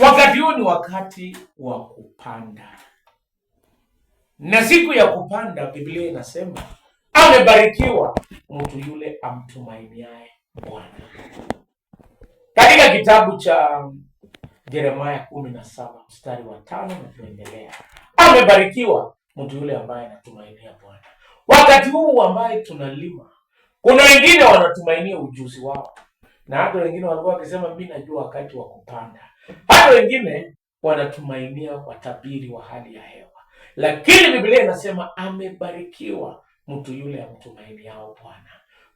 Wakati huu ni wakati wa kupanda, na siku ya kupanda Biblia inasema amebarikiwa mtu yule amtumainiaye Bwana. Katika kitabu cha Yeremia 17 mstari wa 5 na kuendelea, amebarikiwa mtu yule ambaye anatumainia Bwana. Wakati huu ambaye tunalima, kuna wengine wanatumainia ujuzi wao, na hata wengine walikuwa wakisema mimi najua wakati wa kupanda. Hata wengine wanatumainia watabiri wa hali ya hewa. Lakini Biblia inasema amebarikiwa mtu yule amtumainiao Bwana.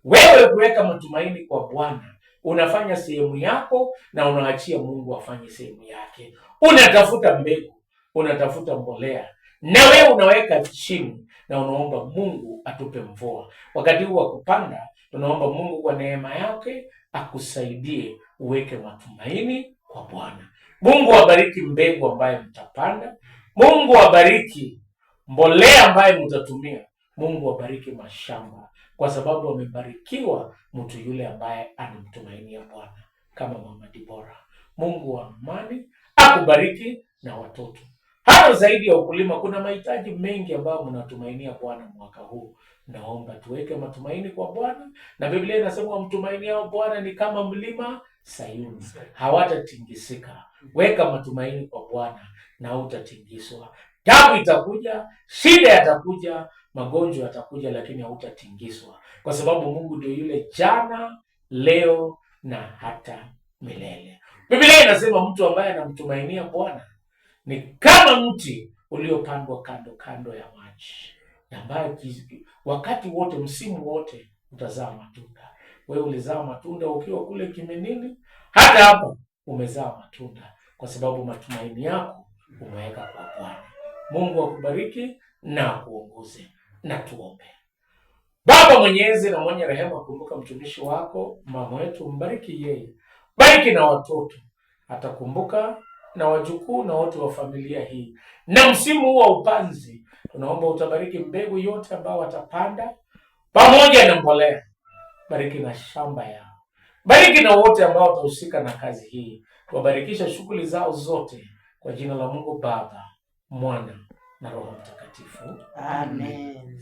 Wewe kuweka matumaini kwa Bwana, unafanya sehemu yako na unaachia Mungu afanye sehemu yake. Unatafuta mbegu, unatafuta mbolea, na wewe unaweka chini na unaomba Mungu atupe mvua. Wakati huu wa kupanda, tunaomba Mungu kwa neema yake akusaidie uweke matumaini kwa Bwana. Mungu abariki mbegu ambaye mtapanda. Mungu abariki mbolea ambaye mtatumia. Mungu abariki mashamba, kwa sababu amebarikiwa mtu yule ambaye anamtumainia Bwana, kama Mama Dibora. Mungu wa amani akubariki na watoto. Hata zaidi ya ukulima, kuna mahitaji mengi ambayo mnatumainia Bwana mwaka huu. Naomba tuweke matumaini kwa Bwana, na Biblia inasema mtumainiao Bwana ni kama mlima Sayuni, hawatatingisika. Weka matumaini kwa Bwana na hutatingizwa. Tabu itakuja, shida yatakuja, magonjwa yatakuja, lakini hautatingizwa, kwa sababu Mungu ndio yule jana, leo na hata milele. Biblia inasema mtu ambaye anamtumainia Bwana ni kama mti uliopandwa kando kando ya maji, ambaye wakati wote, msimu wote utazaa matunda. Wewe ulizaa matunda ukiwa kule Kimenini, hata hapa umezaa matunda, kwa sababu matumaini yako umeweka kwa Bwana. Mungu akubariki na akuongoze. Na tuombe. Baba mwenyezi na mwenye rehema, kumbuka mtumishi wako mama wetu, mbariki yeye, bariki na watoto, atakumbuka na wajukuu na wote wa familia hii. Na msimu huu wa upanzi, tunaomba utabariki mbegu yote ambao watapanda pamoja na mbolea. Bariki na shamba yao, bariki na wote ambao watahusika na kazi hii. Wabarikisha shughuli zao zote, kwa jina la Mungu Baba, Mwana na Roho Mtakatifu. Amen.